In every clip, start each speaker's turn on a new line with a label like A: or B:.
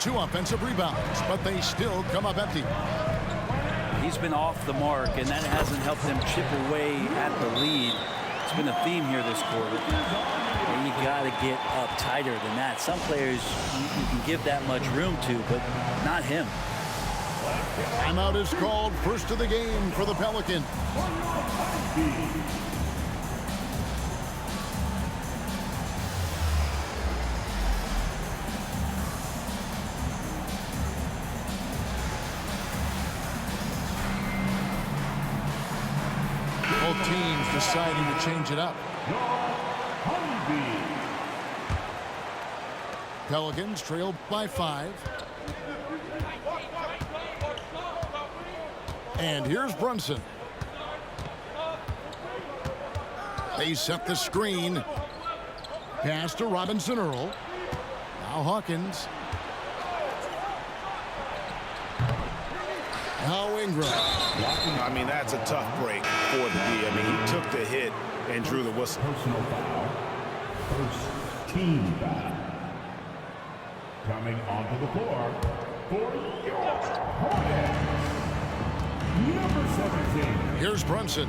A: 2 offensive rebounds, but they still come up empty.
B: He's been off the mark, and that hasn't helped them chip away at the lead. It's been a theme here this quarter. And you got to get up tighter than that. Some players you can give that much room to, but not him.
A: Timeout is called, first of the game for the Pelicans. Both teams deciding to change it up. Pelicans trail by 5. And here's Brunson. They set the screen. Pass to Robinson Earl. Now Hawkins. Now Ingram.
C: I mean, that's a tough break for the D. I mean, he took the hit and drew the whistle.
D: Personal foul. First team foul. Coming onto the floor for your Hornets. Number 17.
A: Here's Brunson.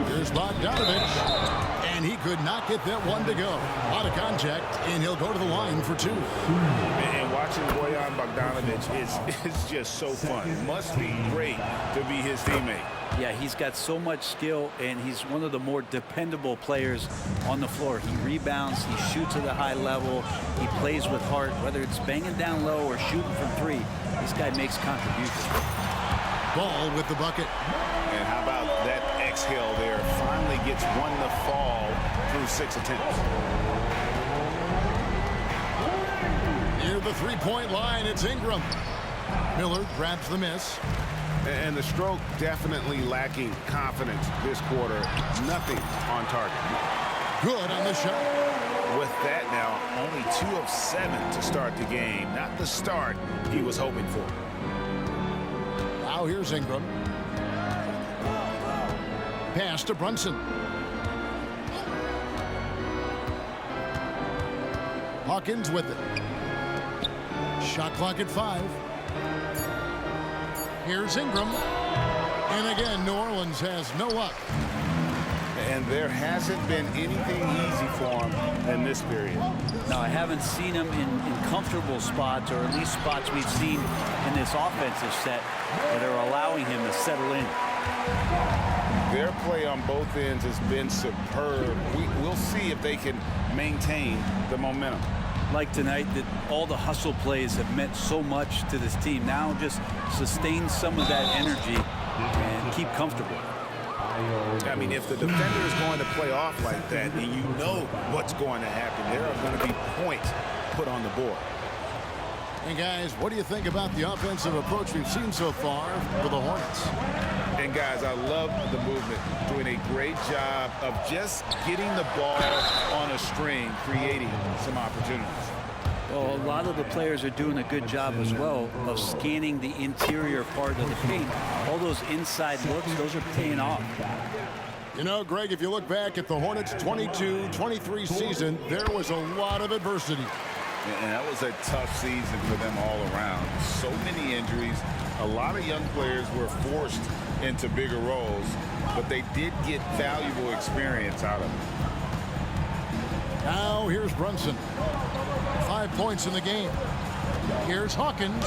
A: Here's Bogdanovich. And he could not get that one to go. A lot of contact, and he'll go to the line for 2.
C: And watching Bojan Bogdanovich is just so fun. Must be great to be his teammate.
B: Yeah, he's got so much skill, and he's one of the more dependable players on the floor. He rebounds, he shoots at a high level, he plays with heart, whether it's banging down low or shooting from 3. This guy makes contributions.
A: Ball with the bucket.
C: And how about that exhale there? Finally gets one to fall through 6 attempts.
A: Near the 3-point line, it's Ingram. Miller grabs the miss.
C: And the stroke definitely lacking confidence this quarter. Nothing on target.
A: Good on the shot.
C: With that now, only 2 of 7 to start the game. Not the start he was hoping for.
A: Now here's Ingram. Pass to Brunson. Hawkins with it. Shot clock at 5. Here's Ingram. And again, New Orleans has no luck.
C: And there hasn't been anything easy for him in this period.
B: No, I haven't seen him in comfortable spots, or at least spots we've seen in this offensive set that are allowing him to settle in.
C: Their play on both ends has been superb. We'll see if they can maintain the momentum.
B: Like tonight, that all the hustle plays have meant so much to this team. Now just sustain some of that energy and keep comfortable.
C: I mean, if the defender is going to play off like that, and you know what's going to happen, there are going to be points put on the board.
A: And guys, what do you think about the offensive approach we've seen so far for the Hornets?
C: And guys, I love the movement, doing a great job of just getting the ball on a string, creating some opportunities.
B: Well, a lot of the players are doing a good job as well of scanning the interior part of the paint. All those inside looks, those are paying off.
A: You know, Greg, if you look back at the Hornets' 22-23 season, there was a lot of adversity.
C: And that was a tough season for them all around. So many injuries. A lot of young players were forced into bigger roles, but they did get valuable experience out of it.
A: Now here's Brunson. 5 points in the game. Here's Hawkins.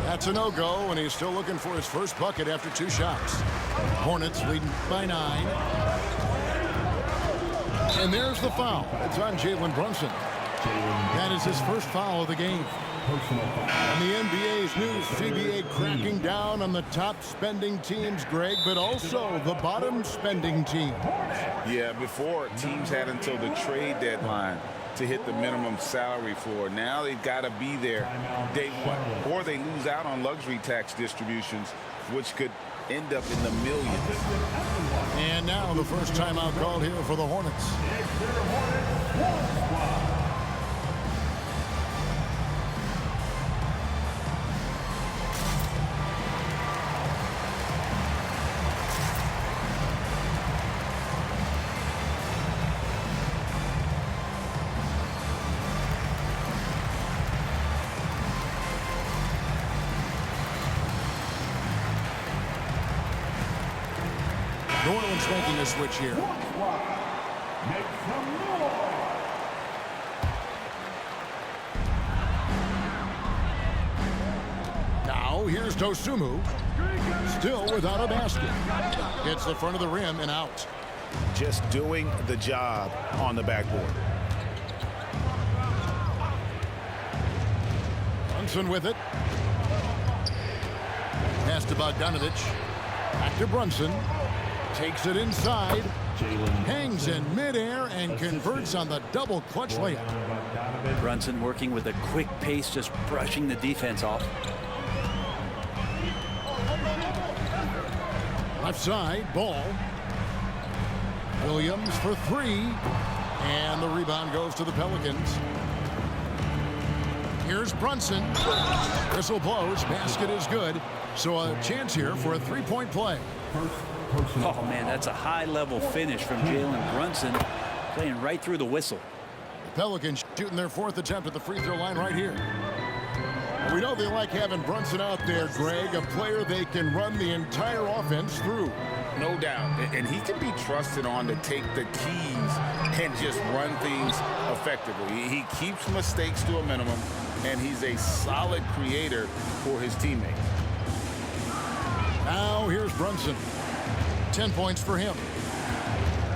A: That's a no-go, and he's still looking for his first bucket after 2 shots. Hornets leading by 9. And there's the foul. It's on Jalen Brunson. That is his first foul of the game. And the NBA's new CBA cracking down on the top spending teams, Greg, but also the bottom spending teams.
C: Yeah, before teams had until the trade deadline to hit the minimum salary floor. Now they've got to be there day 1, or they lose out on luxury tax distributions, which could end up in the millions.
A: And now the first timeout called here for the Hornets. New Orleans making a switch here. Now here's Dosunmu. Still without a basket. Hits the front of the rim and out.
C: Just doing the job on the backboard.
A: Brunson with it. Pass to Bogdanovich. Back to Brunson. Takes it inside. Hangs in midair and converts on the double clutch layup.
B: Brunson working with a quick pace, just brushing the defense off.
A: Left side, Ball. Williams for three. And the rebound goes to the Pelicans. Here's Brunson. Whistle blows. Basket is good. So a chance here for a three-point play.
B: Oh, man, that's a high-level finish from Jalen Brunson, playing right through the whistle.
A: The Pelicans shooting their fourth attempt at the free throw line right here. We know they like having Brunson out there, Greg, a player they can run the entire offense through.
C: No doubt. And he can be trusted on to take the keys and just run things effectively. He keeps mistakes to a minimum, and he's a solid creator for his teammates.
A: Now here's Brunson. 10 points for him.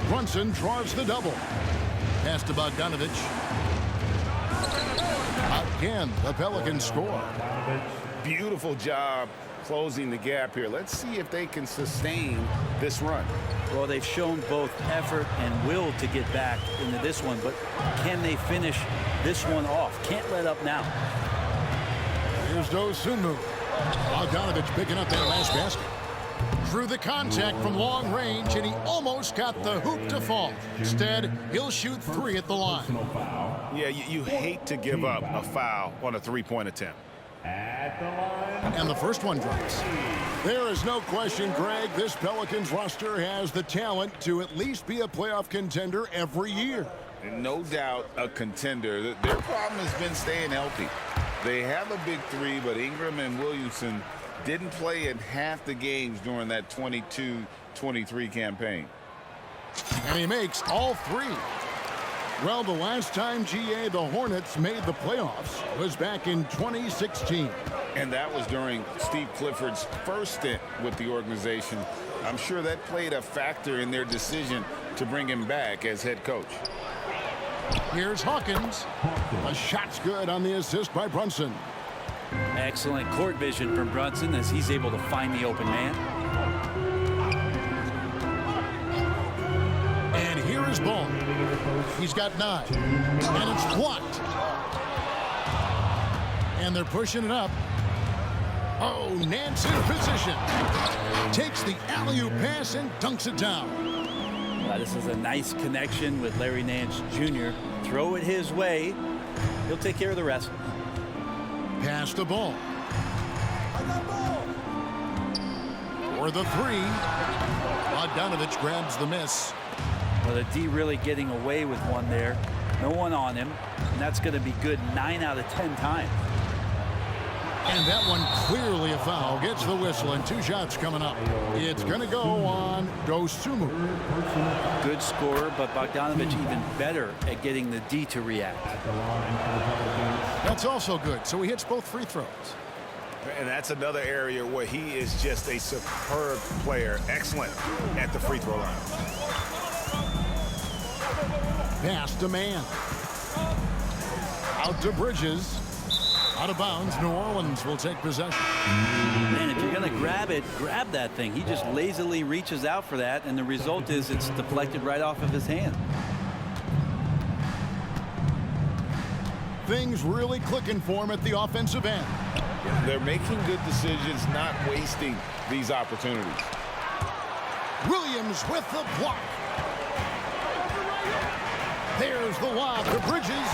A: Brunson draws the double. Pass to Bogdanovich. Again, the Pelicans score.
C: Beautiful job closing the gap here. Let's see if they can sustain this run.
B: Well, they've shown both effort and will to get back into this one, but can they finish this one off? Can't let up now.
A: Here's Dosunmu. Bogdanovich picking up that last basket. Through the contact from long range, and he almost got the hoop to fall. Instead, he'll shoot three at the line.
C: Yeah, you hate to give up a foul on a three-point attempt.
A: And the first one drops. There is no question, Greg, this Pelicans roster has the talent to at least be a playoff contender every year.
C: No doubt a contender. Their problem has been staying healthy. They have a big three, but Ingram and Williamson didn't play in half the games during that 22-23 campaign.
A: And he makes all three. Well, the last time, GA, the Hornets made the playoffs was back in 2016.
C: And that was during Steve Clifford's first stint with the organization. I'm sure that played a factor in their decision to bring him back as head coach.
A: Here's Hawkins. A shot's good on the assist by Brunson.
B: Excellent court vision from Brunson as he's able to find the open man.
A: And here is Ball. He's got 9. And it's blocked. And they're pushing it up. Oh, Nance in position. Takes the alley-oop pass and dunks it down.
B: This is a nice connection with Larry Nance Jr. Throw it his way. He'll take care of the rest.
A: Pass the ball. For the three. Bogdanovich grabs the miss.
B: Well, the D really getting away with one there. No one on him. And that's going to be good 9 out of 10 times.
A: And that one clearly a foul. Gets the whistle and 2 shots coming up. It's going to go on Dosunmu.
B: Good scorer, but Bogdanovich even better at getting the D to react.
A: That's also good. So he hits both free throws.
C: And that's another area where he is just a superb player. Excellent at the free throw line.
A: Pass to man. Out to Bridges. Out of bounds. New Orleans will take possession.
B: Man, if you're going to grab it, grab that thing. He just lazily reaches out for that, and the result is it's deflected right off of his hand.
A: Things really clicking for him at the offensive end.
C: They're making good decisions, not wasting these opportunities.
A: Williams with the block. There's the lob to Bridges.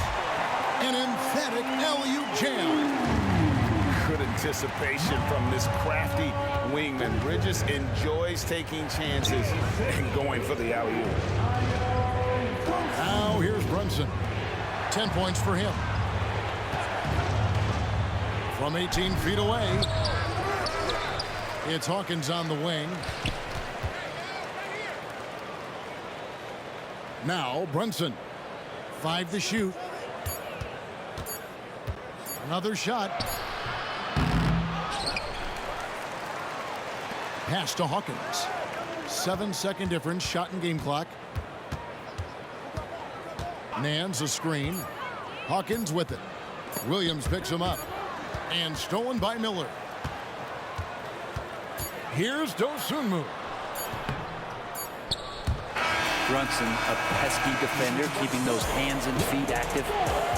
A: An emphatic alley-oop jam.
C: Good anticipation from this crafty wingman. Bridges enjoys taking chances and going for the alley-oop.
A: Now here's Brunson. 10 points for him. From 18 feet away, it's Hawkins on the wing. Now Brunson. 5 to shoot. Another shot. Pass to Hawkins. 7-second difference. Shot and game clock. Nance a screen. Hawkins with it. Williams picks him up. And stolen by Miller. Here's Dosunmu.
B: Brunson, a pesky defender, keeping those hands and feet active.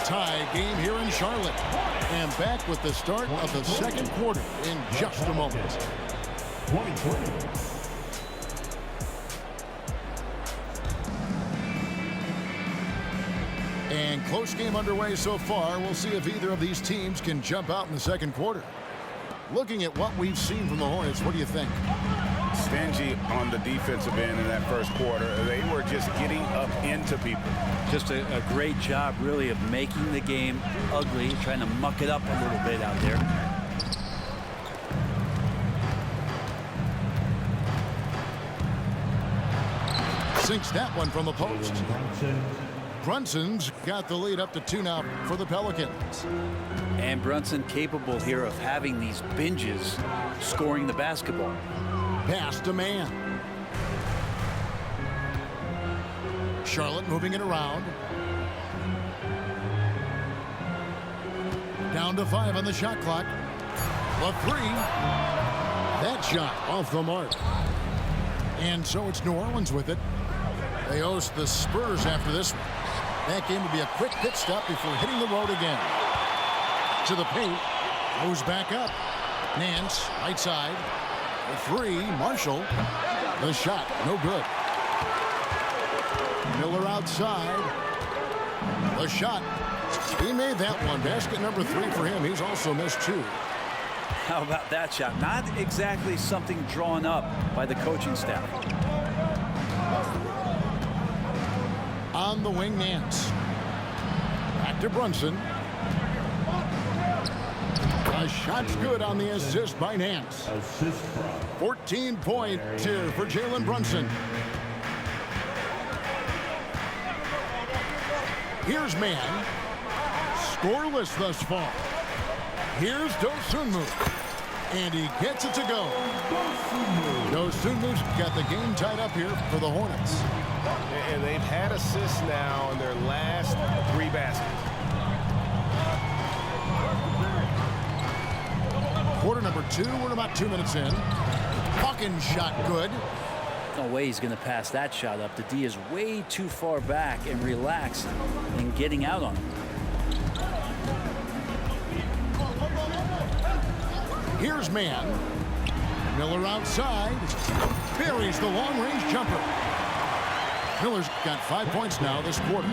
A: Tie game here in Charlotte. And back with the start of the second quarter in just a moment.
D: 23.
A: And close game underway so far. We'll see if either of these teams can jump out in the second quarter. Looking at what we've seen from the Hornets, what do you think?
C: Stingy on the defensive end in that first quarter. They were just getting up into people.
B: Just a great job, really, of making the game ugly, trying to muck it up a little bit out there.
A: Sinks that one from the post. Brunson's got the lead up to 2 now for the Pelicans.
B: And Brunson capable here of having these binges scoring the basketball.
A: Pass to man. Charlotte moving it around. Down to 5 on the shot clock. The 3. That shot off the mark. And so it's New Orleans with it. They host the Spurs after this one. That game will be a quick pit stop before hitting the road again. To the paint. Goes back up. Nance, right side. The 3, Marshall. The shot, no good. Miller outside. The shot. He made that one. Basket number 3 for him. He's also missed 2.
B: How about that shot? Not exactly something drawn up by the coaching staff.
A: On the wing, Nance. Back to Brunson. The shot's good on the assist by Nance.
D: Assist from
A: 14-point here for Jalen Brunson. Here's man. Scoreless thus far. Here's Dosunmu. And he gets it to go. Dosunmu's got the game tied up here for the Hornets.
E: And they've had assists now in their last 3 baskets.
A: Quarter number 2. We're about 2 minutes in. Hawkins shot good.
B: No way he's going to pass that shot up. The D is way too far back and relaxed in getting out on him.
A: Here's man. Miller outside. Buries the long-range jumper. Miller's got 5 points now this quarter.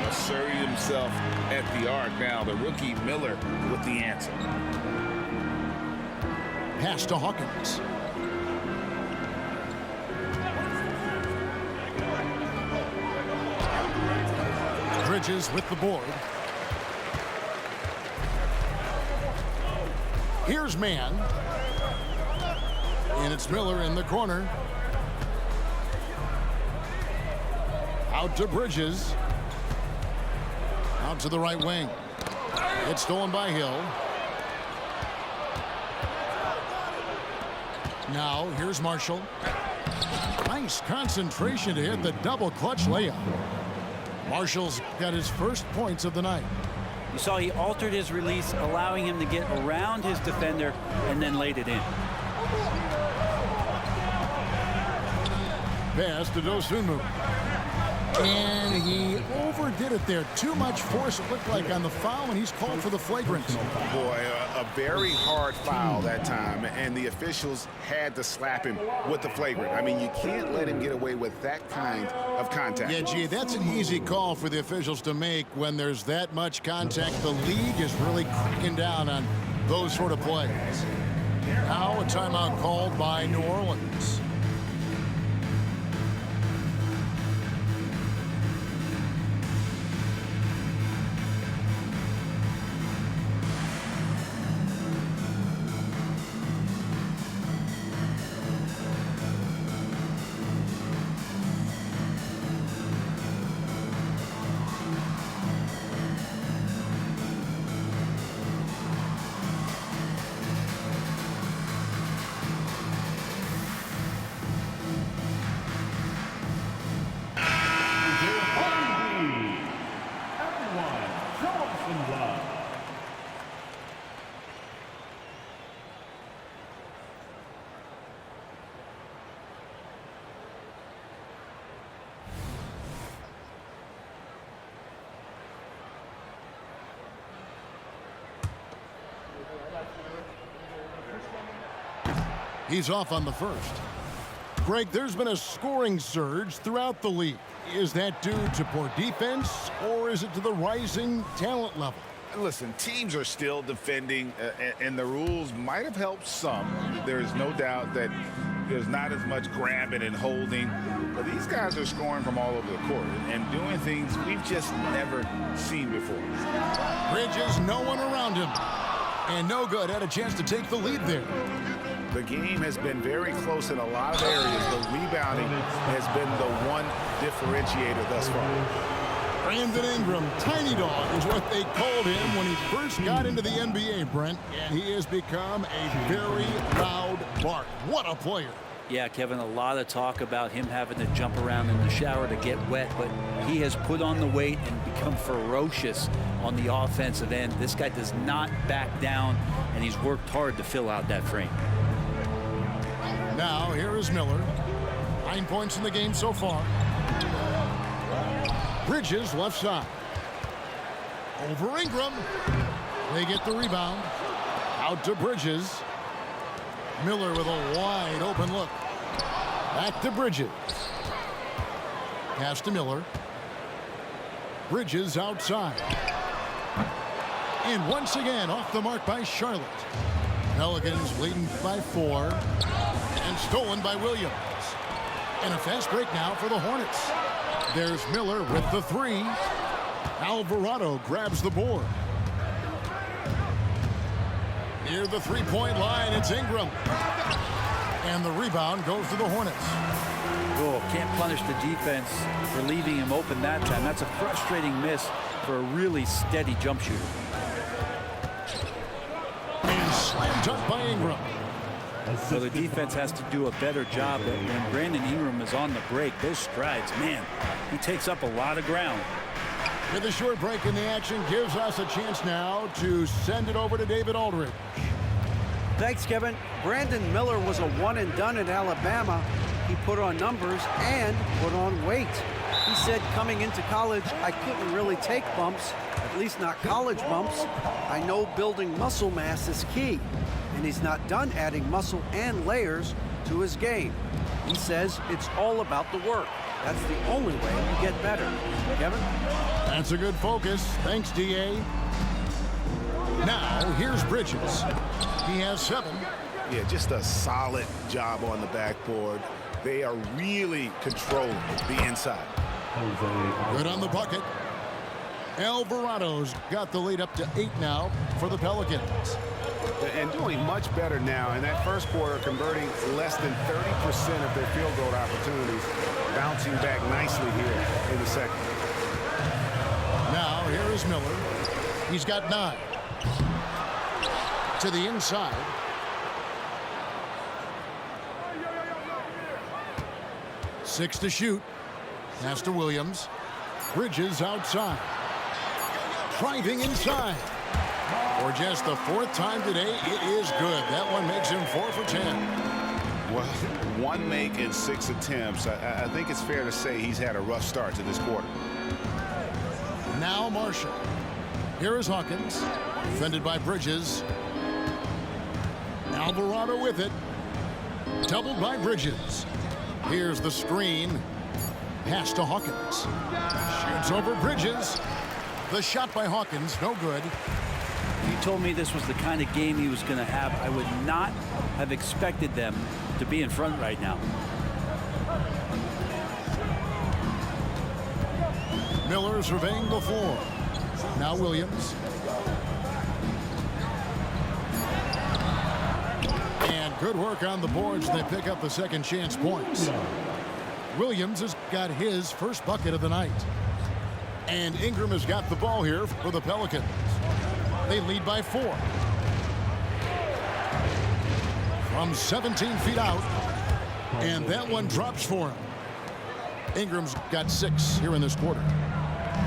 C: Asserted himself at the arc. Now the rookie Miller with the answer.
A: Pass to Hawkins. Bridges with the board. Here's man. And it's Miller in the corner. Out to Bridges. Out to the right wing. It's stolen by Hill. Now, here's Marshall. Nice concentration to hit the double clutch layup. Marshall's got his first points of the night.
B: You saw he altered his release, allowing him to get around his defender and then laid it in.
A: Pass to Dosunmu. And he overdid it there. Too much force, it looked like, on the foul, and he's called for the flagrant.
C: Boy, a very hard foul that time, and the officials had to slap him with the flagrant. I mean, you can't let him get away with that kind of contact.
A: Yeah, gee, that's an easy call for the officials to make when there's that much contact. The league is really cracking down on those sort of plays. Now a timeout called by New Orleans. He's off on the first. Greg, there's been a scoring surge throughout the league. Is that due to poor defense, or is it to the rising talent level?
C: Listen, teams are still defending, and the rules might have helped some. There is no doubt that there's not as much grabbing and holding, but these guys are scoring from all over the court and doing things we've just never seen before.
A: Bridges, no one around him. And no good, had a chance to take the lead there.
C: The game has been very close in a lot of areas. The rebounding has been the one differentiator thus far.
A: Brandon Ingram, tiny dog is what they called him when he first got into the NBA, Brent. And he has become a very loud bark. What a player.
B: Yeah, Kevin, a lot of talk about him having to jump around in the shower to get wet, but he has put on the weight and become ferocious on the offensive end. This guy does not back down, and he's worked hard to fill out that frame.
A: Now, here is Miller. 9 points in the game so far. Bridges left side. Over Ingram. They get the rebound. Out to Bridges. Miller with a wide open look. Back to Bridges. Pass to Miller. Bridges outside. And once again off the mark by Charlotte. Pelicans leading by 4. And stolen by Williams. And a fast break now for the Hornets. There's Miller with the 3. Alvarado grabs the board. Near the three-point line, it's Ingram. And the rebound goes to the Hornets.
B: Oh, can't punish the defense for leaving him open that time. That's a frustrating miss for a really steady jump shooter.
A: And slammed up by Ingram.
B: So the defense has to do a better job. But when Brandon Ingram is on the break, those strides, man, he takes up a lot of ground.
A: With a short break in the action gives us a chance now to send it over to David Aldridge.
F: Thanks, Kevin. Brandon Miller was a one and done at Alabama. He put on numbers and put on weight. He said coming into college, I couldn't really take bumps, at least not college bumps. I know building muscle mass is key, and he's not done adding muscle and layers to his game. He says it's all about the work. That's the only way you get better. Kevin?
A: That's a good focus. Thanks, D.A. Now, here's Bridges. He has 7.
C: Yeah, just a solid job on the backboard. They are really controlling the inside.
A: Good on the bucket. Alvarado's got the lead up to 8 now for the Pelicans.
E: And doing much better now in that first quarter, converting less than 30% of their field goal opportunities, bouncing back nicely here in the second.
A: Now, here is Miller. He's got 9. To the inside. Six to shoot. Pass to Williams. Bridges outside. Driving inside. For just the 4th time today, it is good. That one makes him 4 for 10.
C: Well, 1 make in 6 attempts. I think it's fair to say he's had a rough start to this quarter.
A: Now Marshall. Here is Hawkins. Defended by Bridges. Alvarado with it. Doubled by Bridges. Here's the screen. Pass to Hawkins. Shoots over Bridges. The shot by Hawkins, no good.
B: If you told me this was the kind of game he was going to have, I would not have expected them to be in front right now.
A: Miller surveying the floor. Now Williams. And good work on the boards. They pick up the second chance points. Williams has got his first bucket of the night. And Ingram has got the ball here for the Pelicans. They lead by 4. From 17 feet out. And that one drops for him. Ingram's got 6 here in this quarter.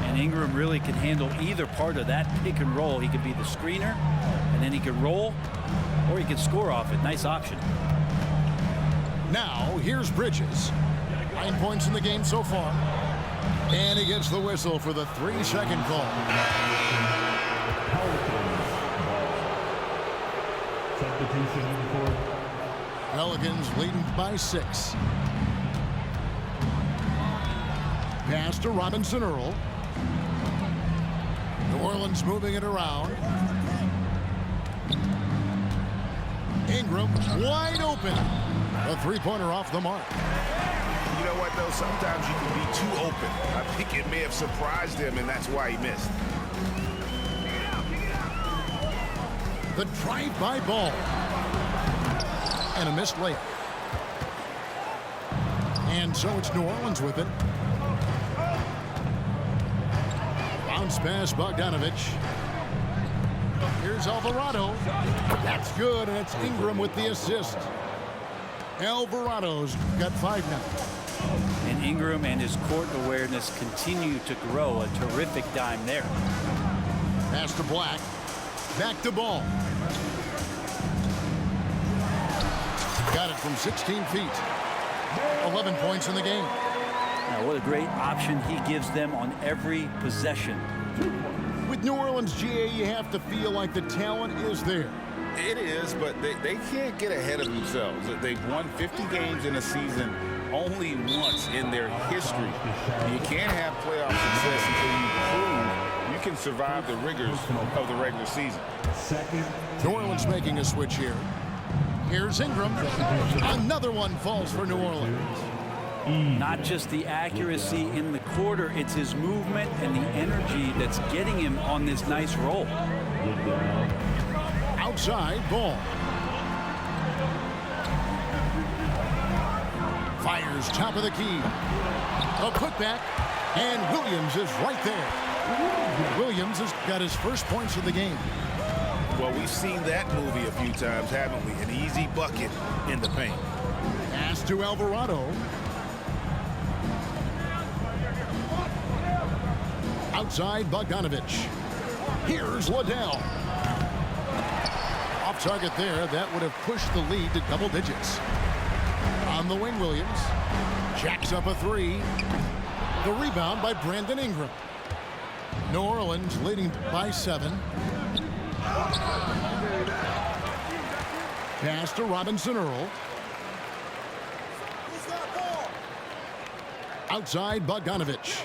B: And Ingram really can handle either part of that pick and roll. He could be the screener, and then he could roll, or he could score off it. Nice option.
A: Now, here's Bridges. 9 points in the game so far. And he gets the whistle for the 3-second call.
D: Substitution for
A: Pelicans leading by 6. Pass to Robinson Earl. New Orleans moving it around. Ingram wide open. A three-pointer off the mark.
E: You know what, though? Sometimes you can be too open. I think it may have surprised him, and that's why he missed.
A: The drive-by ball. And a missed layup. And so it's New Orleans with it. Bounce pass, Bogdanovich. Here's Alvarado. That's good, and it's Ingram with the assist. Alvarado's got 5 now.
B: And Ingram and his court awareness continue to grow. A terrific dime there.
A: Pass to Black. Back to Ball. Got it from 16 feet. 11 points in the game.
B: Now, what a great option he gives them on every possession.
A: With New Orleans, GA, you have to feel like the talent is there.
C: It is, but they can't get ahead of themselves. They've won 50 games in a season only once in their history. You can't have playoff success until you prove you can survive the rigors of the regular season.
A: New Orleans making a switch here. Here's Ingram. Another one falls for New Orleans.
B: Not just the accuracy in the quarter, it's his movement and the energy that's getting him on this nice roll.
A: Outside Ball. Fires top of the key. A putback, and Williams is right there. Williams has got his first points of the game.
E: Well, we've seen that movie a few times, haven't we? An easy bucket in the paint.
A: Pass to Alvarado. Outside Bogdanovich. Here's Liddell. Off target there. That would have pushed the lead to double digits. On the wing, Williams. Jacks up a 3. The rebound by Brandon Ingram. New Orleans leading by 7. Pass to Robinson Earl. Outside Bogdanovich.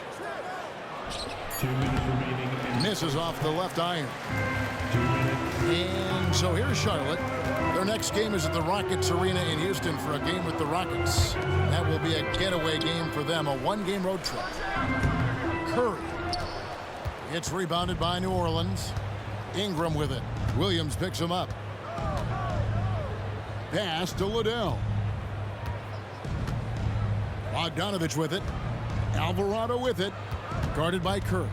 D: 2 minutes remaining.
A: Misses off the left iron.
D: 2 minutes.
A: And so here's Charlotte. Their next game is at the Rockets Arena in Houston for a game with the Rockets. That will be a getaway game for them, a 1-game road trip. Curry. It's rebounded by New Orleans. Ingram with it. Williams picks him up. Pass to Liddell. Bogdanovich with it. Alvarado with it. Guarded by Curry.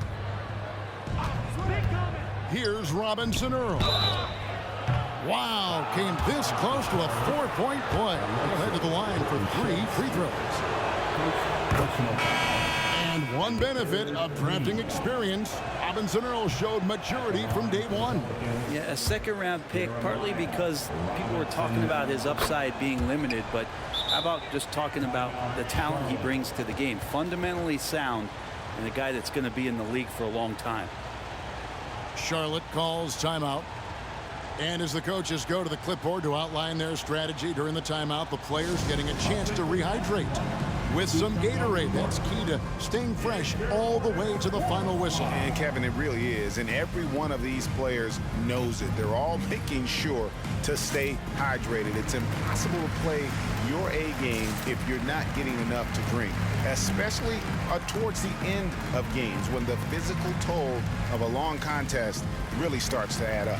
A: Here's Robinson Earl. Wow, came this close to a 4-point play. Head to the line for 3 free throws. And one benefit of drafting experience, Robinson Earl showed maturity from day 1.
B: Yeah, a second-round pick, partly because people were talking about his upside being limited, but how about just talking about the talent he brings to the game? Fundamentally sound, and a guy that's going to be in the league for a long time.
A: Charlotte calls timeout. And as the coaches go to the clipboard to outline their strategy during the timeout, the players getting a chance to rehydrate with some Gatorade. That's key to staying fresh all the way to the final whistle.
E: And Kevin, it really is. And every one of these players knows it. They're all making sure to stay hydrated. It's impossible to play your A game if you're not getting enough to drink, especially towards the end of games when the physical toll of a long contest really starts to add up.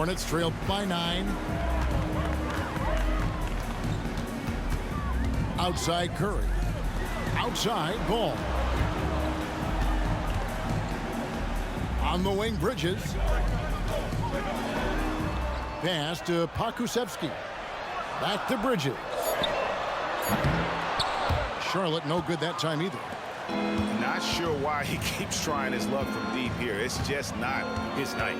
A: Hornets trail by 9. Outside Curry. Outside Ball. On the wing, Bridges. Pass to Pokusevski. Back to Bridges. Charlotte no good that time either.
E: Not sure why he keeps trying his luck from deep here. It's just not his night.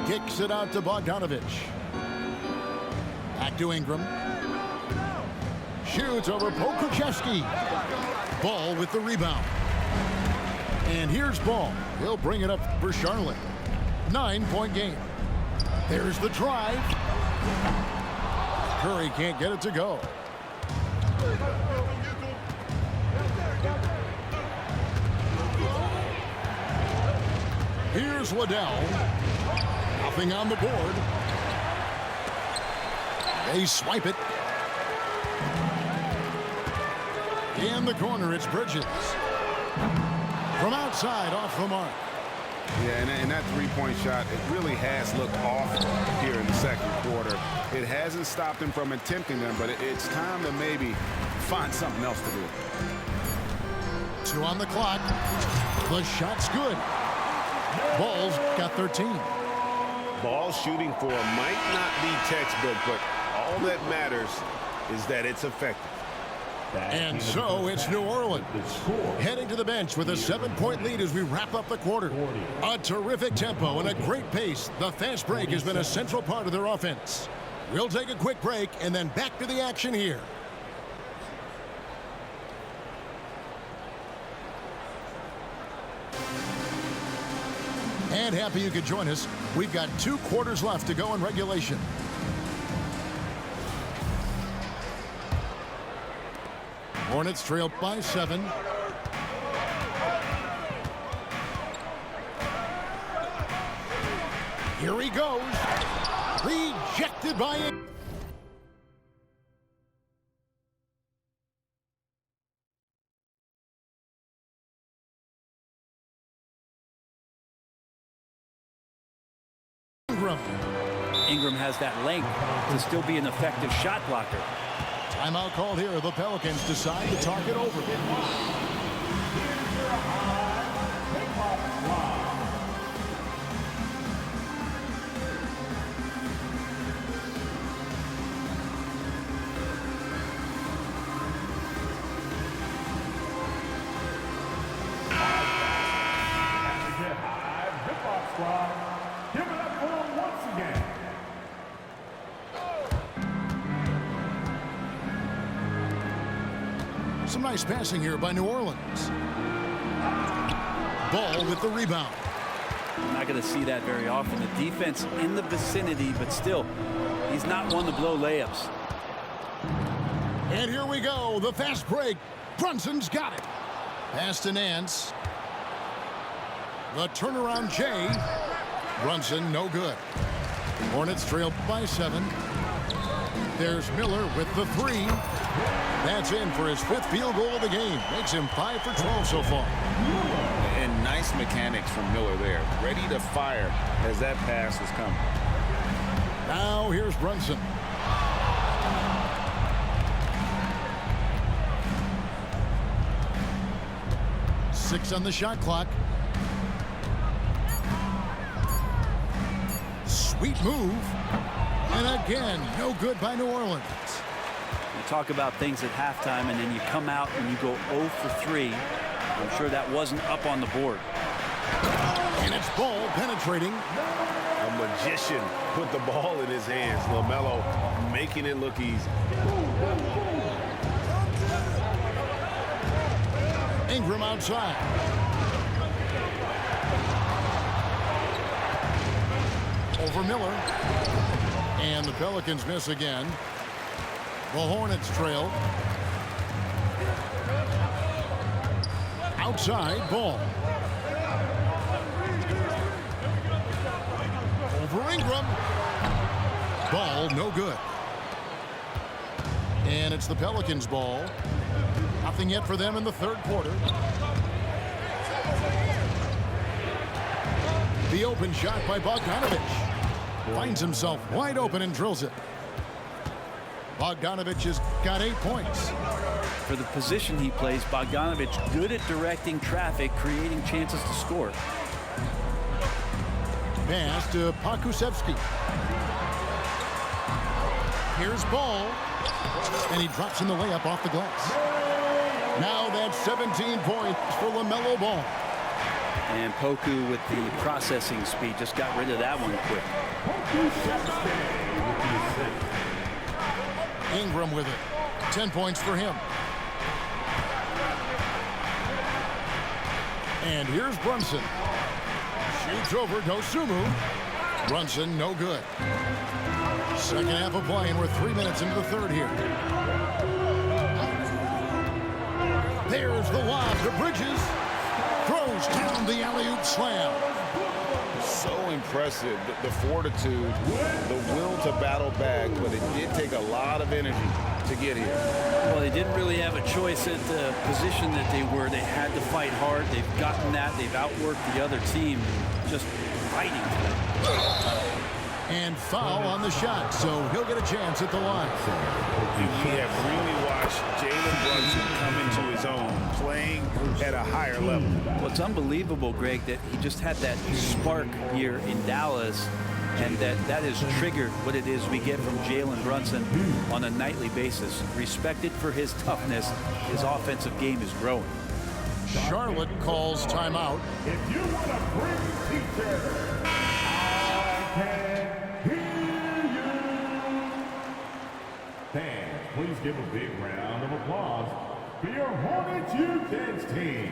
A: Kicks it out to Bogdanovich. Back to Ingram. Shoots over Pokusevski. Ball with the rebound. And here's Ball. He'll bring it up for Charlotte. 9-point game. There's the drive. Curry can't get it to go. Here's Liddell. Nothing on the board. They swipe it. In the corner, it's Bridges. From outside, off the mark.
E: Yeah, and that three-point shot, it really has looked off here in the second quarter. It hasn't stopped him from attempting them, but it's time to maybe find something else to do.
A: 2 on the clock. The shot's good. Ball's got 13.
E: Ball shooting for might not be textbook, but all that matters is that it's effective.
A: And so it's New Orleans heading to the bench with a 7-point lead as we wrap up the quarter. A terrific tempo and a great pace. The fast break has been a central part of their offense. We'll take a quick break and then back to the action here. And happy you could join us. We've got 2 quarters left to go in regulation. Hornets trail by 7. Here he goes. Rejected by it.
B: Ingram has that length to still be an effective shot blocker.
A: Timeout called here. The Pelicans decide to talk it over.
D: Give it up for him once again.
A: Some nice passing here by New Orleans. Ball with the rebound.
B: You're not going to see that very often. The defense in the vicinity, but still, he's not one to blow layups.
A: And here we go. The fast break. Brunson's got it. Pass to Nance. The turnaround Jay. Brunson no good. Hornets trail by 7. There's Miller with the 3. That's in for his 5th field goal of the game. Makes him 5 for 12 so far.
C: And nice mechanics from Miller there. Ready to fire as that pass has come.
A: Now here's Brunson. Six on the shot clock. Sweet move. And again, no good by New Orleans.
B: You talk about things at halftime, and then you come out and you go 0 for 3. I'm sure that wasn't up on the board.
A: And it's Ball penetrating.
E: A magician put the ball in his hands. LaMelo making it look easy.
A: Ingram outside. Over Miller. And the Pelicans miss again. The Hornets trail. Outside, Ball. Over Ingram. Ball, no good. And it's the Pelicans' ball. Nothing yet for them in the third quarter. The open shot by Bogdanovich. finds himself wide open and drills it. Bogdanovich has got 8 points.
B: For the position he plays, Bogdanovich good at directing traffic, creating chances to score.
A: Pass to Pokusevski. Here's Ball. And he drops in the layup off the glass. Now that's 17 points for LaMelo Ball.
B: And Poku with the processing speed just got rid of that one quick.
A: Ingram with it. 10 points for him. And here's Brunson. Shoots over Dosunmu. Brunson, no good. Second half of play, and we're 3 minutes into the third here. There's the lob to Bridges. Throws down the alley-oop slam.
C: So impressive, the fortitude, the will to battle back, but it did take a lot of energy to get here.
B: Well, they didn't really have a choice at the position that they were. They had to fight hard. They've gotten that. They've outworked the other team, just fighting for them.
A: And foul on the shot, so he'll get a chance at the line.
C: We have really watched Jalen Brunson come into his own, playing at a higher level.
B: Well, it's unbelievable, Greg, that he just had that spark here in Dallas, and that has triggered what it is we get from Jalen Brunson on a nightly basis. Respected for his toughness, his offensive game is growing.
A: Charlotte calls timeout.
D: If you want to bring teacher, I can hear you. Fans, please give a big round of applause for your Hornets Youth Dance team.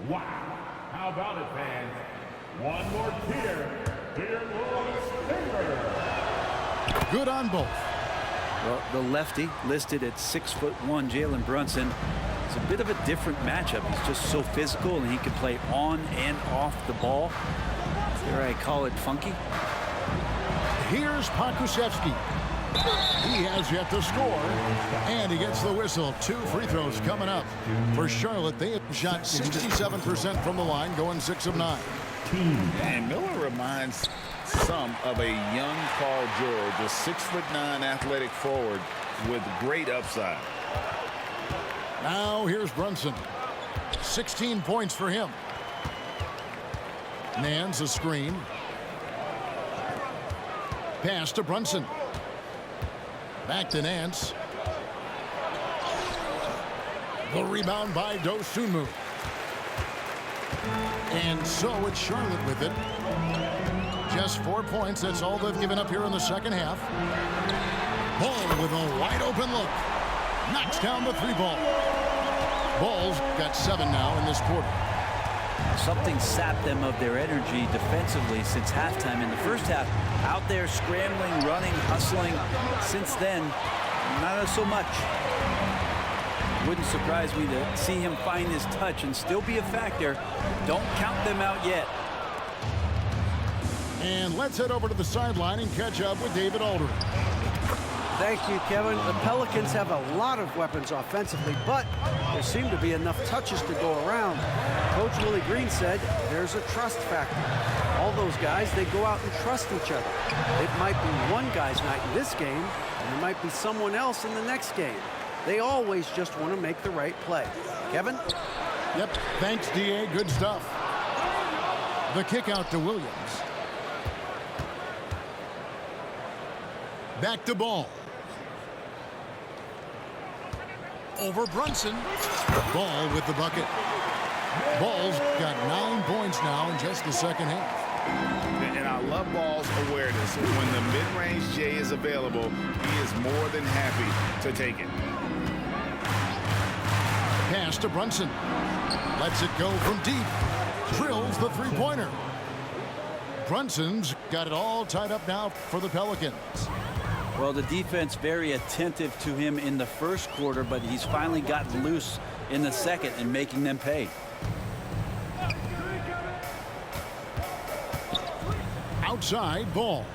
D: Wow. How about it, fans? One more cheer for your little Stinger.
A: Good on both.
B: Well, the lefty listed at 6'1", Jalen Brunson. It's a bit of a different matchup. He's just so physical, and he can play on and off the ball. Dare I call it funky?
A: Here's Pokusevski. He has yet to score, and he gets the whistle. 2 free throws coming up. For Charlotte, they have shot 67% from the line, going 6 of 9.
C: And Miller reminds some of a young Paul George, a 6'9" athletic forward with great upside.
A: Now here's Brunson. 16 points for him. Nance a screen. Pass to Brunson. Back to Nance. The rebound by Dosunmu. And so it's Charlotte with it. Just 4 points. That's all they've given up here in the second half. Ball with a wide open look. Knocks down the 3-ball. Ball's got 7 now in this quarter.
B: Something sapped them of their energy defensively since halftime. In the first half, out there scrambling, running, hustling. Since then, not so much. Wouldn't surprise me to see him find his touch and still be a factor. Don't count them out yet.
A: And let's head over to the sideline and catch up with David Aldridge.
F: Thank you, Kevin. The Pelicans have a lot of weapons offensively, but there seem to be enough touches to go around. Coach Willie Green said there's a trust factor. All those guys, they go out and trust each other. It might be one guy's night in this game, and it might be someone else in the next game. They always just want to make the right play. Kevin?
A: Yep, thanks, D.A. Good stuff. The kick out to Williams. Back to Ball. Over Brunson. Ball with the bucket. Ball's got 9 points now in just the second half.
C: And I love Ball's awareness. When the mid-range J is available, he is more than happy to take it.
A: Pass to Brunson. Lets it go from deep. Drills the 3-pointer. Brunson's got it all tied up now for the Pelicans.
B: Well, the defense very attentive to him in the first quarter, but he's finally gotten loose in the second and making them pay.
A: Outside Ball.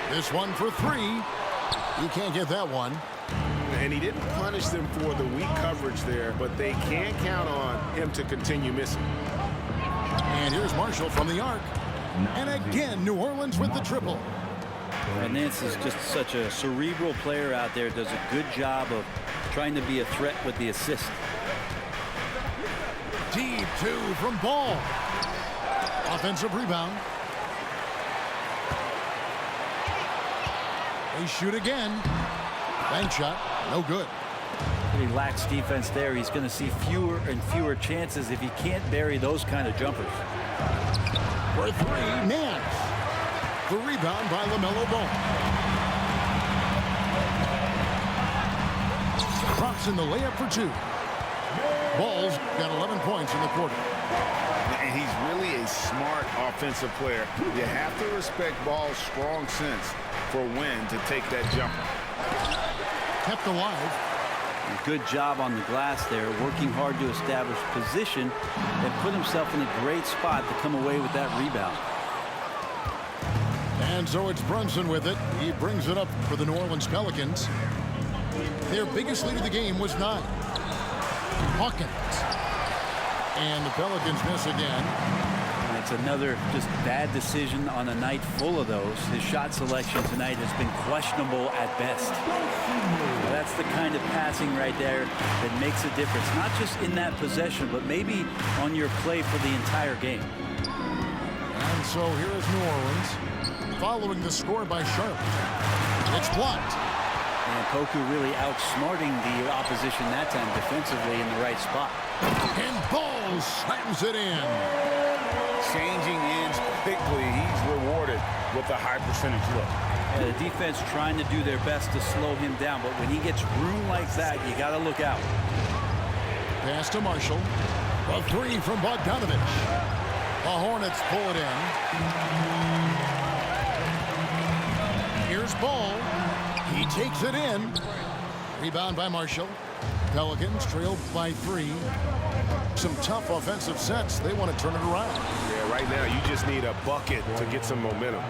A: This one for 3. He can't get that one.
E: And he didn't punish them for the weak coverage there, but they can't count on him to continue missing.
A: And here's Marshall from the arc. And again, New Orleans with the triple.
B: And Nance is just such a cerebral player out there. Does a good job of trying to be a threat with the assist.
A: Deep two from Ball. Offensive rebound. They shoot again. Bank shot. No good.
B: He lacks defense there. He's going to see fewer and fewer chances if he can't bury those kind of jumpers.
A: For three, Nance. The rebound by LaMelo Ball. Drops in the layup for two. Ball's got 11 points in the quarter.
E: And he's really a smart offensive player. You have to respect Ball's strong sense for when to take that jumper.
A: Kept alive.
B: Good job on the glass there, working hard to establish position and put himself in a great spot to come away with that rebound.
A: And so it's Brunson with it. He brings it up for the New Orleans Pelicans. Their biggest lead of the game was 9. Hawkins. And the Pelicans miss again.
B: It's another just bad decision on a night full of those. His shot selection tonight has been questionable at best. That's the kind of passing right there that makes a difference, not just in that possession, but maybe on your play for the entire game.
A: And so here is New Orleans following the score by Sharp. It's blocked.
B: And Poku really outsmarting the opposition that time defensively in the right spot.
A: And Ball slams it in.
C: Changing ends quickly. He's rewarded with a high percentage look.
B: Yeah, the defense trying to do their best to slow him down, but when he gets room like that, you got to look out.
A: Pass to Marshall. A three from Bogdanovich. The Hornets pull it in. Here's Ball. He takes it in. Rebound by Marshall. Pelicans trailed by 3. Some tough offensive sets. They want to turn it around.
E: Yeah, right now you just need a bucket to get some momentum.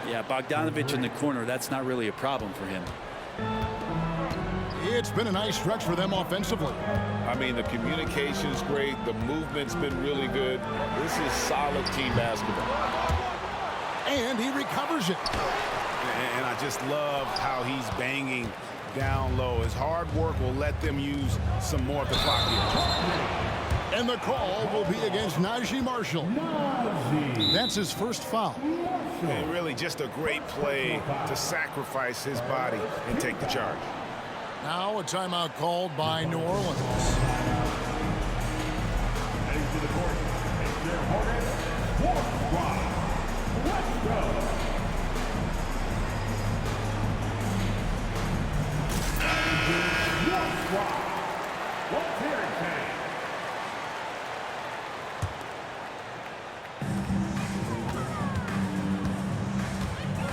B: Yeah, Bogdanovich in the corner, that's not really a problem for him.
A: It's been a nice stretch for them offensively.
C: I mean, the communication's great. The movement's been really good. This is solid team basketball.
A: And he recovers it.
E: And I just love how he's banging down low. His hard work will let them use some more of the clock here.
A: And the call will be against Najee Marshall. That's his first foul.
E: And really just a great play to sacrifice his body and take the charge.
A: Now a timeout called by New Orleans.
D: Heading to the court, it's your Hornets fourth squad. Let's go. One squad. Let's hear it, Tank.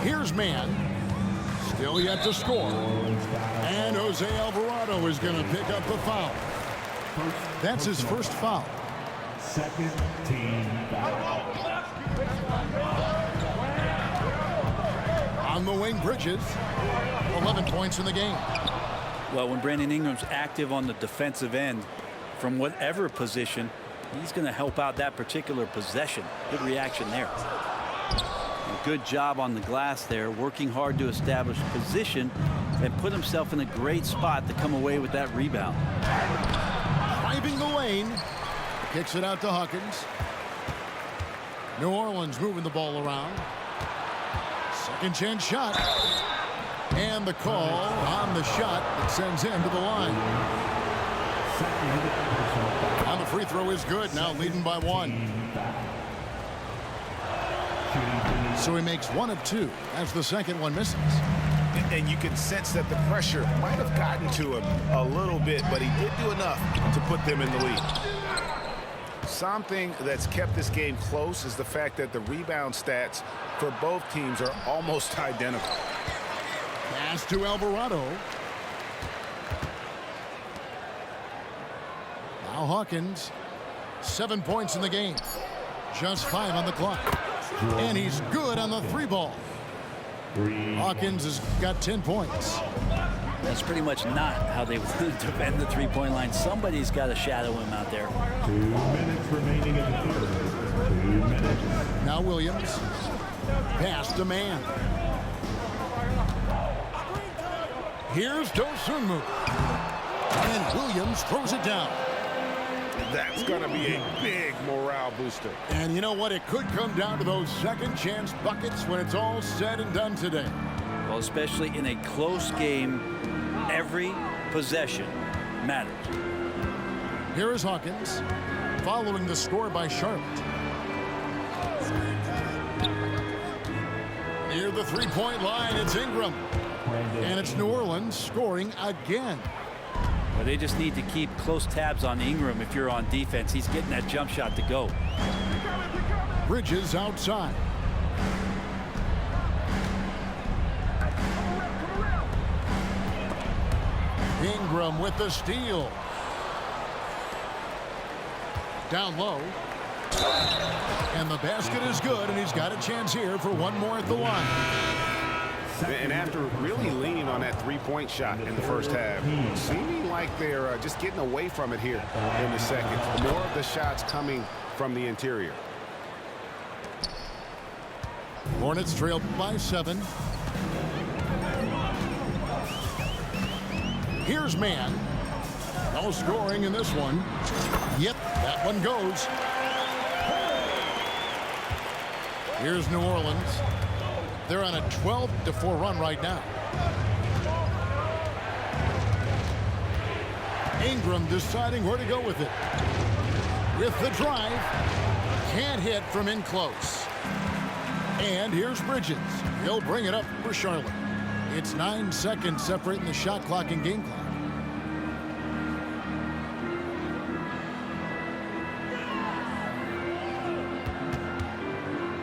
A: Here's Man. Still yet to score. And Jose Alvarado is going to pick up the foul. That's his first foul.
D: Second team foul.
A: On the wing, Bridges. 11 points in the game.
B: Well, when Brandon Ingram's active on the defensive end, from whatever position, he's going to help out that particular possession. Good reaction there. Good job on the glass there, working hard to establish position and put himself in a great spot to come away with that rebound.
A: Driving the lane. Kicks it out to Hawkins. New Orleans moving the ball around. Second chance shot. And the call on the shot that sends him to the line. And the free throw is good, now leading by 1. So he makes 1 of 2 as the second one misses.
E: And you can sense that the pressure might have gotten to him a little bit, but he did do enough to put them in the lead. Something that's kept this game close is the fact that the rebound stats for both teams are almost identical.
A: Pass to Alvarado. Now Hawkins. 7 points in the game. Just 5 on the clock. And he's good on the 3 ball. Hawkins has got 10 points.
B: That's pretty much not how they would defend the 3-point line. Somebody's got to shadow him out there.
D: 2 minutes remaining in the third.
A: Now Williams. Pass to man. Here's Dosunmu. And Williams throws it down.
E: That's going to be a big morale booster.
A: And you know what? It could come down to those second chance buckets when it's all said and done today.
B: Well, especially in a close game, every possession matters.
A: Here is Hawkins, following the score by Charlotte. Near the three-point line, it's Ingram. And it's New Orleans scoring again.
B: Well, they just need to keep close tabs on Ingram if you're on defense. He's getting that jump shot to go.
A: Bridges outside. Ingram with the steal. Down low. And the basket is good, and he's got a chance here for one more at the line.
E: And after really leaning on that three-point shot in the first half, seeming like they're just getting away from it here in the second. More of the shots coming from the interior.
A: Hornets trail by 7. Here's man. No scoring in this one. Yep, that one goes. Here's New Orleans. They're on a 12-4 run right now. Ingram deciding where to go with it. With the drive. Can't hit from in close. And here's Bridges. He'll bring it up for Charlotte. It's 9 seconds separating the shot clock and game clock.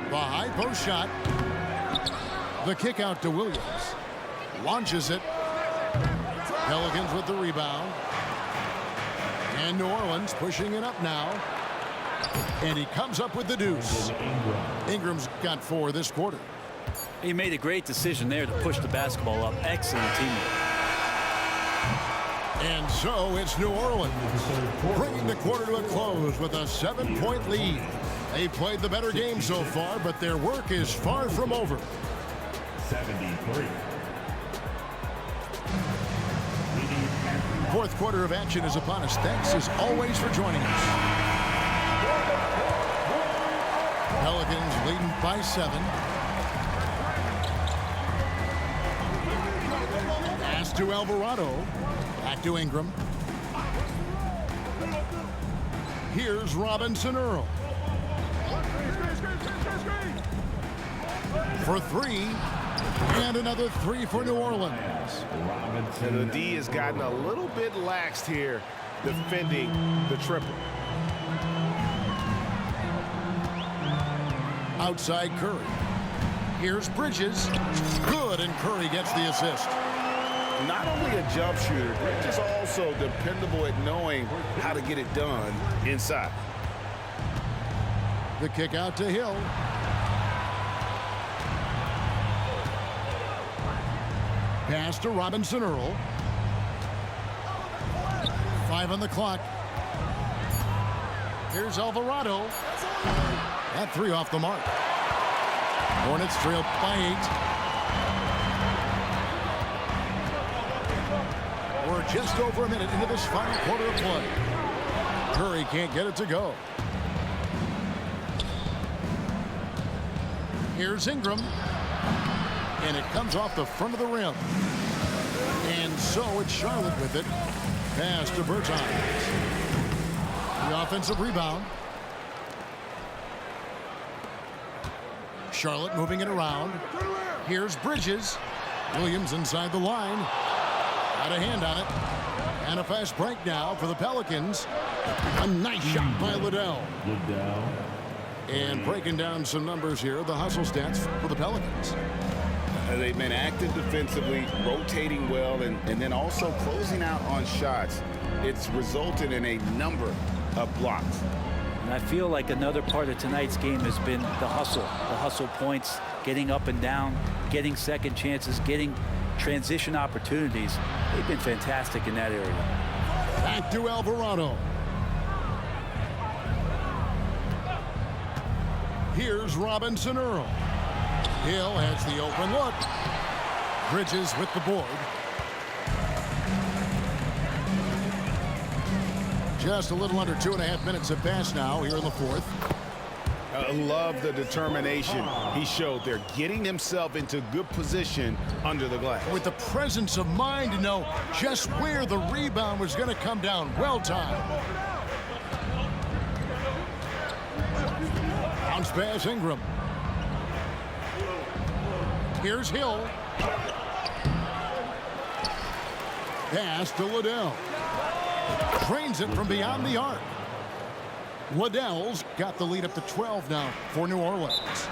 A: The high post shot. The kick out to Williams. Launches it. Pelicans with the rebound. And New Orleans pushing it up now. And he comes up with the deuce. Ingram's got 4 this quarter.
B: He made a great decision there to push the basketball up. Excellent teamwork.
A: And so it's New Orleans bringing the quarter to a close with a 7-point lead. They played the better game so far, but their work is far from over.
D: 73.
A: Fourth quarter of action is upon us. Thanks as always for joining us. Pelicans leading by 7. Pass to Alvarado. Back to Ingram. Here's Robinson Earl. For 3. And another 3 for New Orleans.
E: And the D has gotten a little bit laxed here defending the triple.
A: Outside Curry. Here's Bridges. Good, and Curry gets the assist.
E: Not only a jump shooter, Bridges also dependable at knowing how to get it done inside.
A: The kick out to Hill. Pass to Robinson Earl. 5 on the clock. Here's Alvarado. That 3 off the mark. Hornets trail by 8. We're just over a minute into this final quarter of play. Curry can't get it to go. Here's Ingram. And it comes off the front of the rim. And so it's Charlotte with it. Pass to Bertans. The offensive rebound. Charlotte moving it around. Here's Bridges. Williams inside the line. Got a hand on it. And a fast break now for the Pelicans. A nice shot by Liddell. And breaking down some numbers here, the hustle stats for the Pelicans.
C: They've been active defensively, rotating well, and then also closing out on shots. It's resulted in a number of blocks.
B: And I feel like another part of tonight's game has been the hustle points, getting up and down, getting second chances, getting transition opportunities. They've been fantastic in that area.
A: Back to Alvarado. Here's Robinson Earl. Hill has the open look. Bridges with the board. Just a little under 2.5 minutes have passed now here in the fourth.
E: I love the determination he showed there, getting himself into good position under the glass.
A: With the presence of mind to know just where the rebound was going to come down. Well timed. Bounce pass Ingram. Here's Hill. Pass to Liddell. Trains it from beyond the arc. Liddell's got the lead up to 12 now for New Orleans.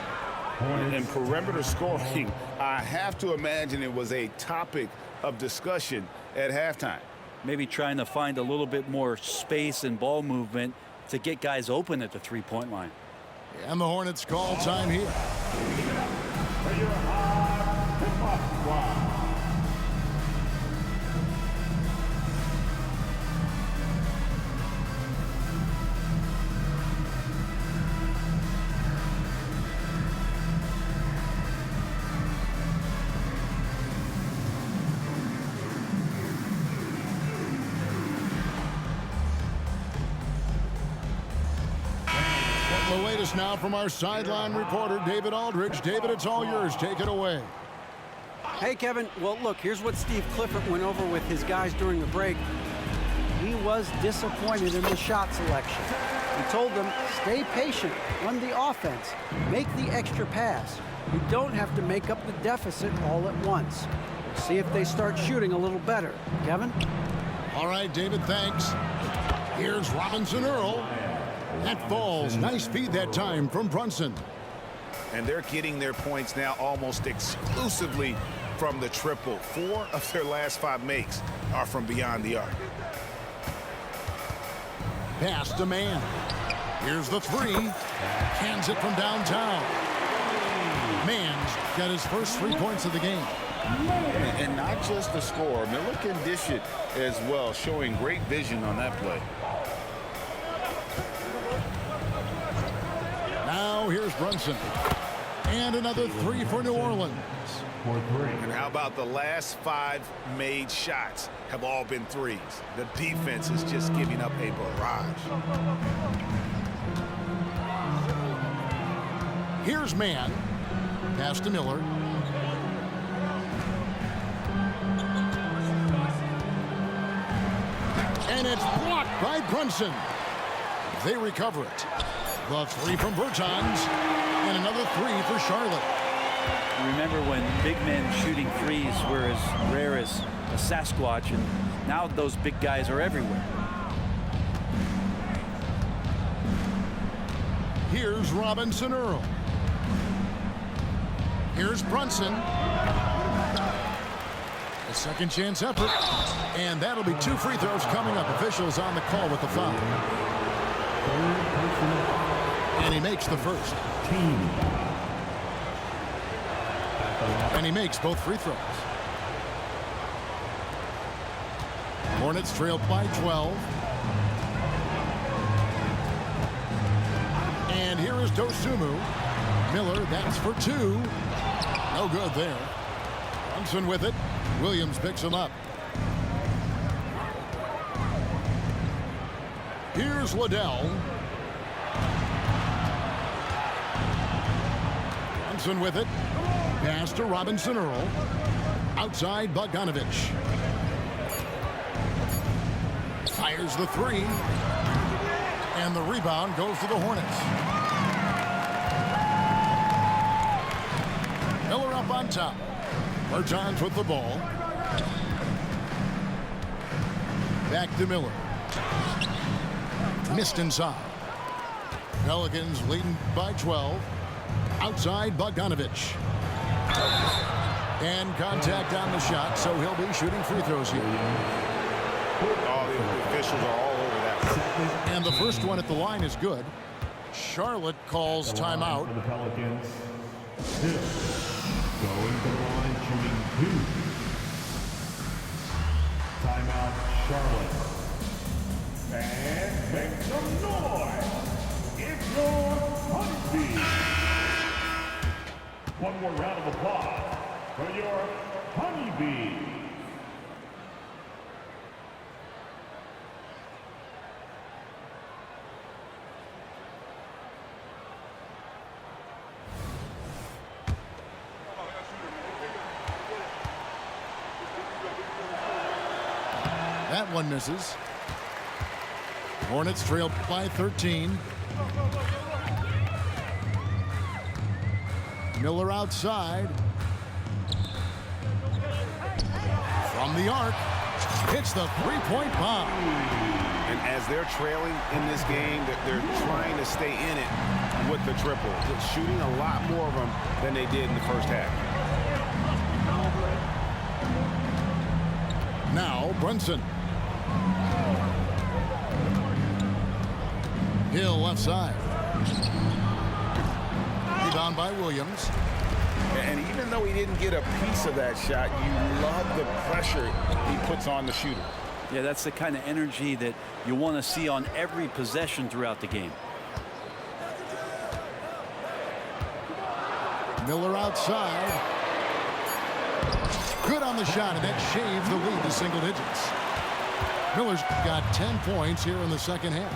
E: In perimeter scoring, I have to imagine it was a topic of discussion at halftime.
B: Maybe trying to find a little bit more space and ball movement to get guys open at the three-point line.
A: And the Hornets call time here. The latest now from our sideline reporter, David Aldridge. David, it's all yours. Take it away.
F: Hey, Kevin. Well, look, here's what Steve Clifford went over with his guys during the break. He was disappointed in the shot selection. He told them, stay patient, run the offense, make the extra pass. You don't have to make up the deficit all at once. We'll see if they start shooting a little better. Kevin?
A: All right, David, thanks. Here's Robinson Earl. That falls. Nice feed that time from Brunson.
E: And they're getting their points now almost exclusively from the triple. 4 of their last 5 makes are from beyond the arc.
A: Pass to Mann. Here's the three. Cans it from downtown. Mann's got his first 3 points of the game.
C: And not just the score. Miller can dish it as well, showing great vision on that play.
A: Now here's Brunson. And another 3 for New Orleans.
E: And how about the last 5 made shots have all been threes? The defense is just giving up a barrage.
A: Here's Mann. Pass to Miller. And it's blocked by Brunson. They recover it. The 3 from Bertans. And another 3 for Charlotte.
B: Remember when big men shooting threes were as rare as a Sasquatch, and now those big guys are everywhere.
A: Here's Robinson Earl. Here's Brunson. A second chance effort. And that'll be 2 free throws coming up. Officials on the call with the foul. And he makes the first. And he makes both free throws. Hornets trail by 12. And here is Dosunmu. Miller, that's for 2. No good there. Brunson with it. Williams picks him up. Here's Liddell. Brunson with it. Pass to Robinson Earl. Outside Bogdanovich. Fires the 3. And the rebound goes to the Hornets. Miller up on top. Bertans with the ball. Back to Miller. Missed inside. Pelicans leading by 12. Outside Bogdanovich. And contact on the shot, so he'll be shooting free throws here.
E: All the officials are all over that.
A: And the first one at the line is good. Charlotte calls timeout.
D: For the Pelicans, Hill going to the line shooting 2. Timeout, Charlotte. And make some noise. It's your punch. One more round of applause for your honeybees.
A: That one misses. Hornets trail by 13. Miller outside. From the arc. Hits the three-point bomb.
E: And as they're trailing in this game, they're trying to stay in it with the triple. They're shooting a lot more of them than they did in the first half.
A: Now Brunson. Hill left side. Rebound by Williams.
C: And even though he didn't get a piece of that shot, you love the pressure he puts on the shooter.
B: Yeah, that's the kind of energy that you want to see on every possession throughout the game.
A: Miller outside. Good on the shot, and that shaves the lead to single digits. Miller's got 10 points here in the second half.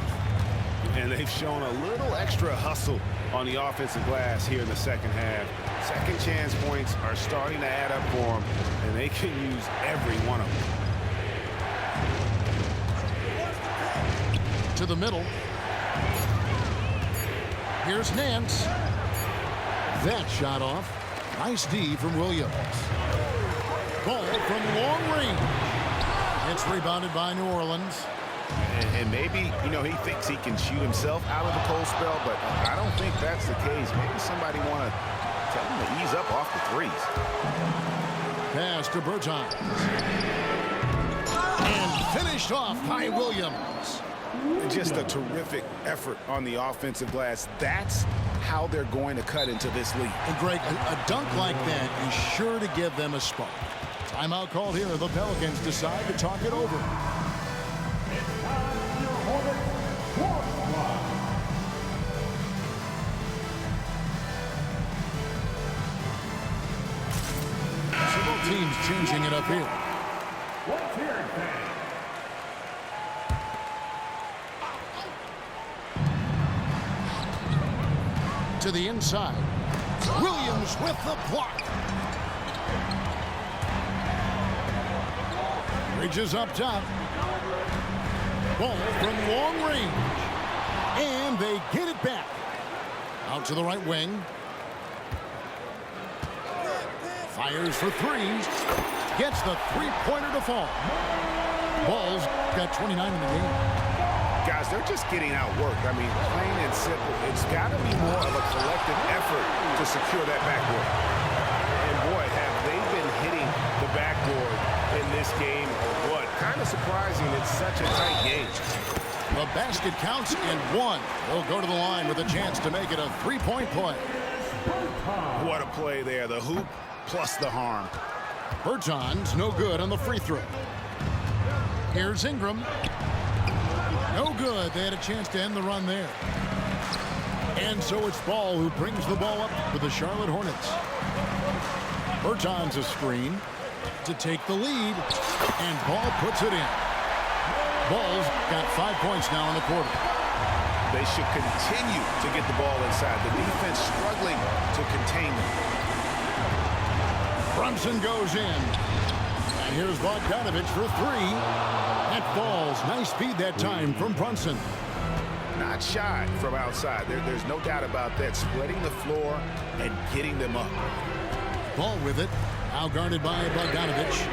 E: And they've shown a little extra hustle on the offensive glass here in the second half. Second chance points are starting to add up for them, and they can use every one of them.
A: To the middle. Here's Nance. That shot off. Nice D from Williams. Ball from long range. It's rebounded by New Orleans.
E: And maybe, you know, he thinks he can shoot himself out of the cold spell, but I don't think that's the case. Maybe somebody want to tell him to ease up off the threes.
A: Pass to Bertans. And finished off by Williams.
E: Just a terrific effort on the offensive glass. That's how they're going to cut into this lead.
A: And Greg, a dunk like that is sure to give them a spark. Timeout called here. The Pelicans decide to talk it over. Several teams changing it up here.
D: Let's hear it, fans.
A: To the inside. Williams with the block. Reaches up top. Ball from long range. And they get it back. Out to the right wing. Fires for three. Gets the three-pointer to fall. Ball's got 29 in the game.
E: Guys, they're just getting outworked. I mean, plain and simple. It's got to be more of a collective effort to secure that backboard. And boy, have they been hitting the backboard in this game or what? Kind of surprising. It's such a tight game.
A: The basket counts and one. He'll go to the line with a chance to make it a three-point play.
E: What a play there. The hoop plus the harm.
A: Bertans no good on the free throw. Here's Ingram. No good. They had a chance to end the run there. And so it's Ball who brings the ball up for the Charlotte Hornets. Bertans a screen to take the lead, and Ball puts it in. Ball's got 5 points now in the quarter.
E: They should continue to get the ball inside. The defense struggling to contain them.
A: Brunson goes in. And here's Bogdanovich for three. That falls. Nice speed that time from Brunson.
E: Not shy from outside. There's no doubt about that. Spreading the floor and getting them up.
A: Ball with it. Now guarded by Bogdanovich.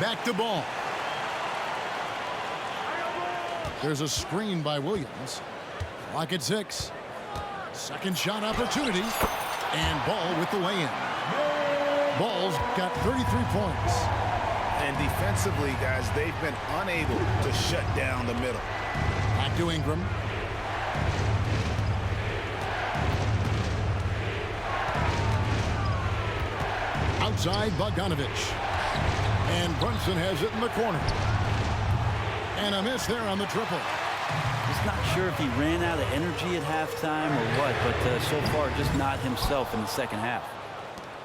A: Back to Ball. There's a screen by Williams. Clock at 6. Second shot opportunity. And Ball with the lay-in. Ball's got 33 points.
E: And defensively, guys, they've been unable to shut down the middle.
A: Back to Ingram. Outside Bogdanovich. And Brunson has it in the corner. And a miss there on the triple.
B: Just not sure if he ran out of energy at halftime or what, but so far just not himself in the second half.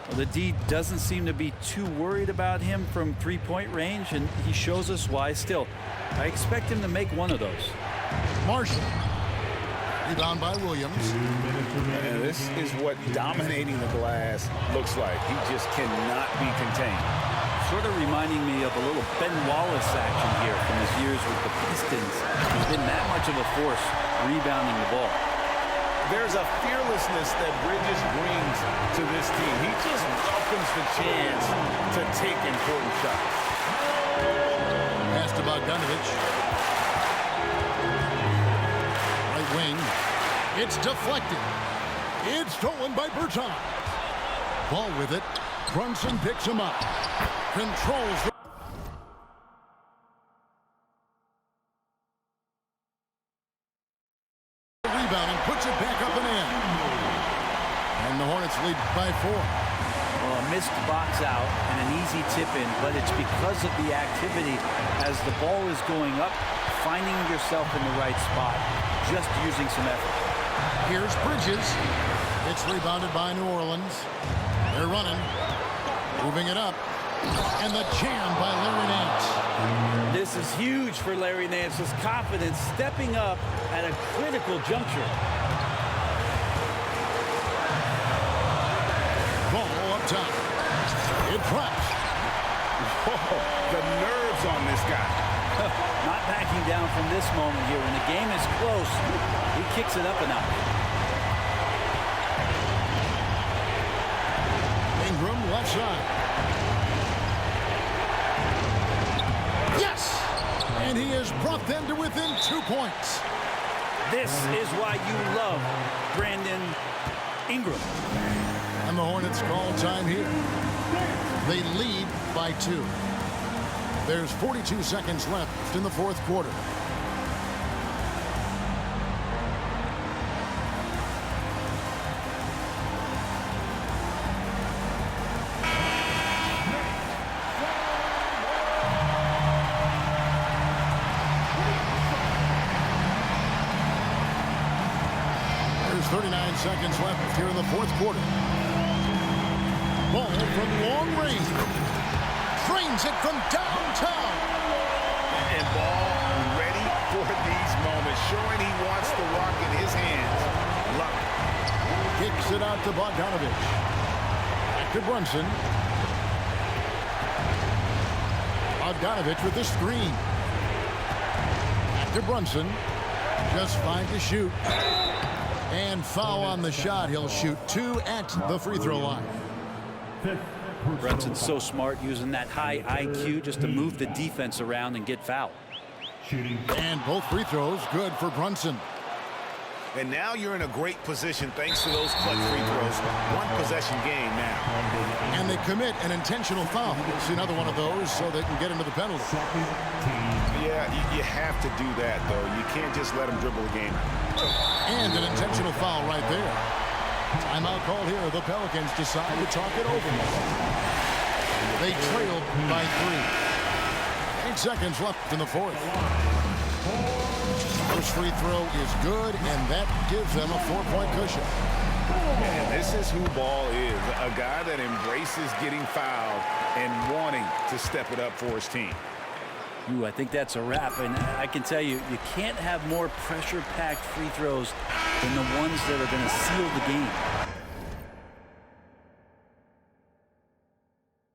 B: Well, the D doesn't seem to be too worried about him from three-point range, and he shows us why. Still, I expect him to make one of those.
A: Marshall. Rebound by Williams.
C: And this is what dominating the glass looks like. He just cannot be contained.
B: Sort of reminding me of a little Ben Wallace action here from his years with the Pistons. He's been that much of a force rebounding the ball.
C: There's a fearlessness that Bridges brings to this team. He just welcomes the chance to take important shots.
A: Pass to Bogdanovich. Right wing. It's deflected. It's stolen by Berton. Ball with it. Brunson picks him up. Controls the rebound and puts it back up and in. And the Hornets lead by 4.
B: Well, a missed box out and an easy tip in, but it's because of the activity as the ball is going up, finding yourself in the right spot, just using some effort.
A: Here's Bridges. It's rebounded by New Orleans. They're running. Moving it up. And the jam by Larry Nance.
B: This is huge for Larry Nance's confidence, stepping up at a critical juncture.
A: Ball up top. It drops.
C: Whoa, the nerves on this guy.
B: Not backing down from this moment here. When the game is close, he kicks it up a notch.
A: Ingram left side. Yes! And he has brought them to within 2 points.
B: This is why you love Brandon Ingram.
A: And the Hornets call time here. They lead by 2. There's 42 seconds left in the fourth quarter. There's 39 seconds left here in the fourth quarter. Ball from long range. Drains it from downtown.
C: And Ball ready for these moments, showing he wants the rock in his hands. Love it.
A: Kicks it out to Bogdanovich. Back to Brunson. Bogdanovich with the screen. Back to Brunson. Just 5 to shoot. And foul on the shot. He'll shoot 2 at the free throw line.
B: Brunson's so smart, using that high IQ just to move the defense around and get fouled.
A: And both free throws good for Brunson.
E: And now you're in a great position thanks to those clutch free throws. One possession game now.
A: And they commit an intentional foul. It's another one of those so they can get into the penalty.
E: Yeah, you have to do that, though. You can't just let them dribble the game.
A: And an intentional foul right there. Timeout call here. The Pelicans decide to talk it over. They trailed by 3. 8 seconds left in the fourth. First free throw is good, and that gives them a 4-point cushion.
C: And this is who Ball is, a guy that embraces getting fouled and wanting to step it up for his team.
B: Ooh, I think that's a wrap, and I can tell you, you can't have more pressure-packed free throws than the ones that are going to seal the game.